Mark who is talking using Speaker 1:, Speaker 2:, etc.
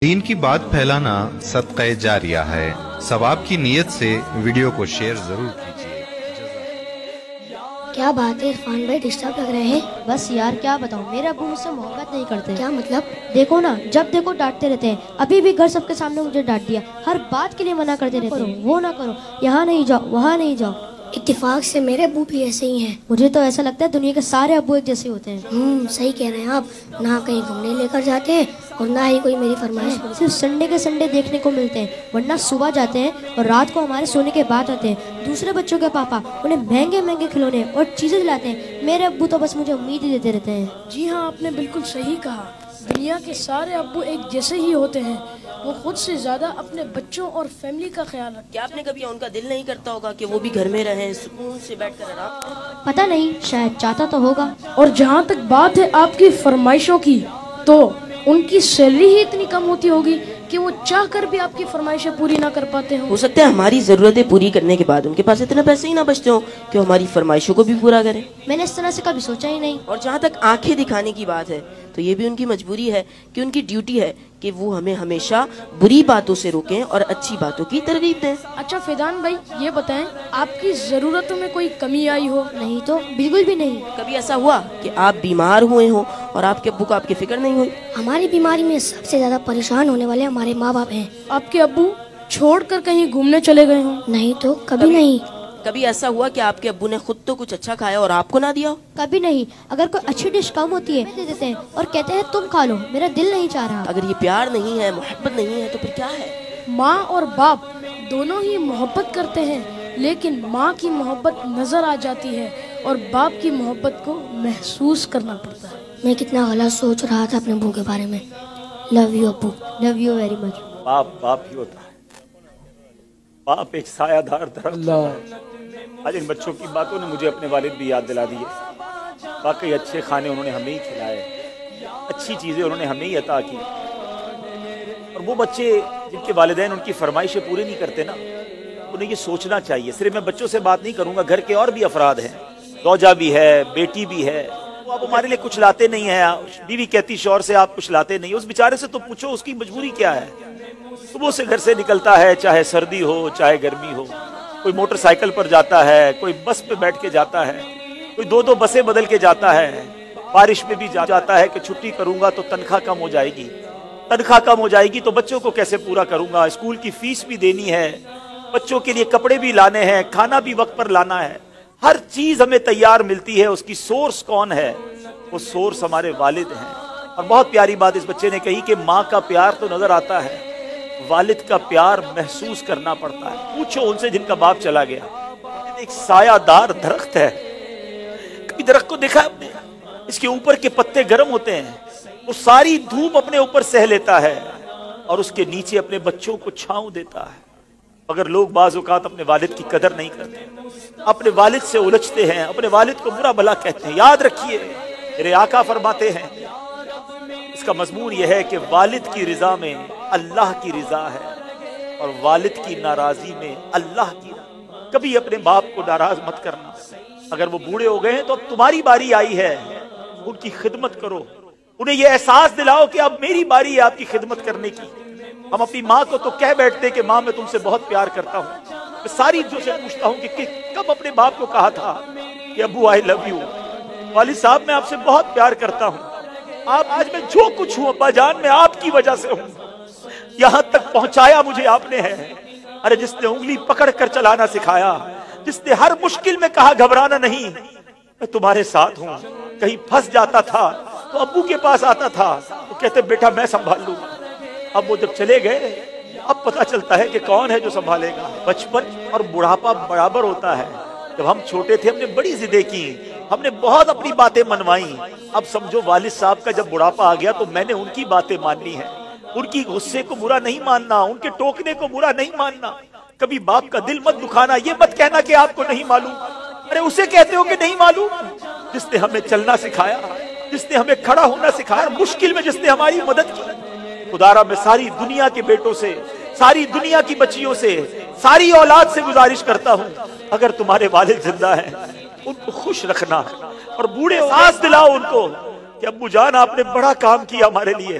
Speaker 1: دین کی بات پھیلانا صدقہ جاریہ ہے، ثواب کی نیت سے ویڈیو کو شیئر ضرور کیجیے۔
Speaker 2: کیا بات ہے عرفان بھائی، ڈسٹرب لگ رہے ہیں؟
Speaker 3: بس یار کیا بتاؤں، میرے ابو مجھ سے محبت نہیں کرتے۔
Speaker 2: کیا مطلب؟
Speaker 3: دیکھو نا، جب دیکھو ڈانٹتے رہتے ہیں۔ ابھی بھی گھر سب کے سامنے مجھے ڈانٹ دیا، ہر بات کے لیے منع کرتے رہتے ہیں، وہ نہ کرو، یہاں نہیں جاؤ، وہاں نہیں جاؤ۔
Speaker 2: اتفاق سے میرے ابو بھی ایسے ہی ہیں۔
Speaker 3: مجھے تو ایسا لگتا ہے دنیا کے سارے ابو ایک جیسے ہوتے ہیں۔
Speaker 2: صحیح کہہ رہے ہیں آپ، نہ کہیں گھومنے لے کر جاتے ہیں اور نہ ہی کوئی میری فرمائش۔
Speaker 3: صرف سنڈے کے سنڈے دیکھنے کو ملتے ہیں، ورنہ صبح جاتے ہیں اور رات کو ہمارے سونے کے بعد آتے ہیں۔ دوسرے بچوں کے پاپا انہیں مہنگے مہنگے کھلونے اور چیزیں دلاتے ہیں، میرے ابو تو بس مجھے امید ہی دیتے رہتے ہیں۔
Speaker 4: جی ہاں، آپ نے بالکل صحیح کہا، دنیا کے سارے ابو ایک جیسے ہی ہوتے ہیں۔ وہ خود سے زیادہ اپنے بچوں اور فیملی کا خیال رکھتے ہیں۔
Speaker 5: کیا آپ نے کبھی ان کا دل نہیں کرتا ہوگا کہ وہ بھی گھر میں رہیں، سکون سے بیٹھ کر آرام کریں؟
Speaker 3: پتہ نہیں، شاید چاہتا تو ہوگا۔
Speaker 4: اور جہاں تک بات ہے آپ کی فرمائشوں کی، تو ان کی سیلری ہی اتنی کم ہوتی ہوگی کہ وہ چاہ کر بھی آپ کی فرمائشیں پوری نہ کر پاتے ہوں۔
Speaker 5: ہو سکتا ہے ہماری ضرورتیں پوری کرنے کے بعد ان کے پاس اتنے پیسے ہی نہ بچتے ہوں کہ ہماری فرمائشوں کو بھی پورا کریں۔
Speaker 3: میں نے اس طرح سے کبھی سوچا ہی نہیں۔
Speaker 5: اور جہاں تک آنکھیں دکھانے کی بات ہے تو یہ بھی ان کی مجبوری ہے کہ ان کی ڈیوٹی ہے کہ وہ ہمیں ہمیشہ بری باتوں سے روکیں اور اچھی باتوں کی ترغیب دیں۔
Speaker 4: اچھا فیضان بھائی، یہ بتائیں آپ کی ضرورتوں میں کوئی کمی آئی ہو؟
Speaker 3: نہیں تو بالکل بھی نہیں۔
Speaker 5: کبھی ایسا ہوا کہ آپ بیمار ہوئے ہوں اور آپ کے ابو کو آپ کی فکر نہیں ہوئی؟
Speaker 2: ہماری بیماری میں سب سے زیادہ پریشان ہونے والے ہمارے ماں باپ ہیں۔
Speaker 4: آپ کے ابو چھوڑ کر کہیں گھومنے چلے گئے ہوں؟
Speaker 2: نہیں تو کبھی نہیں۔
Speaker 5: کبھی ایسا ہوا کہ آپ کے ابو نے خود تو کچھ اچھا کھایا اور آپ کو نہ دیا ہو؟
Speaker 3: کبھی نہیں۔ اگر کوئی اچھی ڈش کم ہوتی ہے دے دیتے ہیں اور کہتے ہیں تم کھا لو، میرا دل نہیں چاہ رہا۔
Speaker 5: اگر یہ پیار نہیں ہے، محبت نہیں ہے، تو پھر کیا ہے؟
Speaker 4: ماں اور باپ دونوں ہی محبت کرتے ہیں، لیکن ماں کی محبت نظر آ جاتی ہے اور باپ کی محبت کو محسوس کرنا پڑتا ہے۔
Speaker 2: میں کتنا غلط سوچ رہا تھا اپنے ابو کے بارے میں۔ لو یو ابو۔
Speaker 3: Love you very much.
Speaker 6: باپ ہی ہوتا ہے۔ باپ ایک سایہ دار درخت ہوتا ہے۔ آج ان بچوں کی باتوں نے مجھے اپنے والد بھی یاد دلا دیے۔ واقعی اچھے کھانے انہوں نے ہمیں ہی کھلائے، اچھی چیزیں انہوں نے ہمیں ہی عطا کی۔ اور وہ بچے جن کے والدین ان کی فرمائشیں پوری نہیں کرتے نا، انہیں یہ سوچنا چاہیے۔ صرف میں بچوں سے بات نہیں کروں گا، گھر کے اور بھی افراد ہیں، زوجہ بھی ہے، بیٹی بھی ہے، وہ آپ ہمارے لیے کچھ لاتے نہیں ہیں۔ بیوی کہتی شوہر سے آپ کچھ لاتے نہیں، اس بیچارے سے تو پوچھو اس کی مجبوری کیا ہے۔ صبح سے گھر سے نکلتا ہے، چاہے سردی ہو چاہے گرمی ہو، کوئی موٹر سائیکل پر جاتا ہے، کوئی بس پہ بیٹھ کے جاتا ہے، کوئی دو بسیں بدل کے جاتا ہے، بارش میں بھی جاتا ہے کہ چھٹی کروں گا تو تنخواہ کم ہو جائے گی، تنخواہ کم ہو جائے گی تو بچوں کو کیسے پورا کروں گا، اسکول کی فیس بھی دینی ہے، بچوں کے لیے کپڑے بھی لانے ہیں، کھانا بھی وقت پر لانا ہے، ہر چیز ہمیں تیار ملتی ہے۔ اس کی سورس کون ہے؟ وہ سورس ہمارے والد ہیں۔ اور بہت پیاری بات اس بچے نے کہی کہ ماں کا پیار تو نظر آتا ہے، والد کا پیار محسوس کرنا پڑتا ہے۔ پوچھو ان سے جن کا باپ چلا گیا۔ ایک سایہ دار درخت ہے، کبھی درخت کو دیکھا آپ نے؟ اس کے اوپر کے پتے گرم ہوتے ہیں، وہ ساری دھوپ اپنے اوپر سہ لیتا ہے اور اس کے نیچے اپنے بچوں کو چھاؤں دیتا ہے۔ اگر لوگ بعض اوقات اپنے والد کی قدر نہیں کرتے، اپنے والد سے الجھتے ہیں، اپنے والد کو برا بھلا کہتے ہیں، یاد رکھیے میرے آقا فرماتے ہیں، اس کا مضمون یہ ہے کہ والد کی رضا میں اللہ کی رضا ہے اور والد کی ناراضی میں اللہ کی رضا۔ کبھی اپنے باپ کو ناراض مت کرنا۔ اگر وہ بوڑھے ہو گئے ہیں تو اب تمہاری باری آئی ہے، ان کی خدمت کرو، انہیں یہ احساس دلاؤ کہ اب میری باری ہے آپ کی خدمت کرنے کی۔ ہم اپنی ماں کو تو کہہ بیٹھتے کہ ماں میں تم سے بہت پیار کرتا ہوں، میں ساری جو سے پوچھتا ہوں کہ کب اپنے باپ کو کہا تھا کہ ابو آئی لو یو، والد صاحب میں آپ سے بہت پیار کرتا ہوں، آپ آج میں جو کچھ ہوں ابا جان میں آپ کی وجہ سے ہوں، یہاں تک پہنچایا مجھے آپ نے ہے۔ ارے جس نے انگلی پکڑ کر چلانا سکھایا، جس نے ہر مشکل میں کہا گھبرانا نہیں، میں تمہارے ساتھ ہوں۔ کہیں پھنس جاتا تھا تو ابو کے پاس آتا تھا تو کہتے بیٹا میں سنبھال لوں گا۔ اب وہ جب چلے گئے اب پتہ چلتا ہے کہ کون ہے جو سنبھالے گا۔ بچپن اور بڑھاپا برابر ہوتا ہے۔ جب ہم چھوٹے تھے ہم نے بڑی ضدیں کی، ہم نے بہت اپنی باتیں منوائیں۔ اب سمجھو والد صاحب کا جب بڑھاپا آ گیا تو میں نے ان کی باتیں ماننی ہے، ان کی غصے کو برا نہیں ماننا، ان کے ٹوکنے کو برا نہیں ماننا۔ کبھی باپ کا دل مت دکھانا، یہ مت کہنا کہ آپ کو نہیں معلوم۔ ارے اسے کہتے ہو کہ نہیں معلوم جس نے ہمیں چلنا سکھایا، جس نے ہمیں کھڑا ہونا سکھایا، مشکل میں جس نے ہماری مدد کی۔ خدارا میں ساری دنیا کے بیٹوں سے، ساری دنیا کی بچیوں سے، ساری اولاد سے گزارش کرتا ہوں، اگر تمہارے والد زندہ ہیں ان کو خوش رکھنا اور بوڑھے سانس دلاؤ ان کو کہ ابو جان آپ نے بڑا کام کیا ہمارے لیے،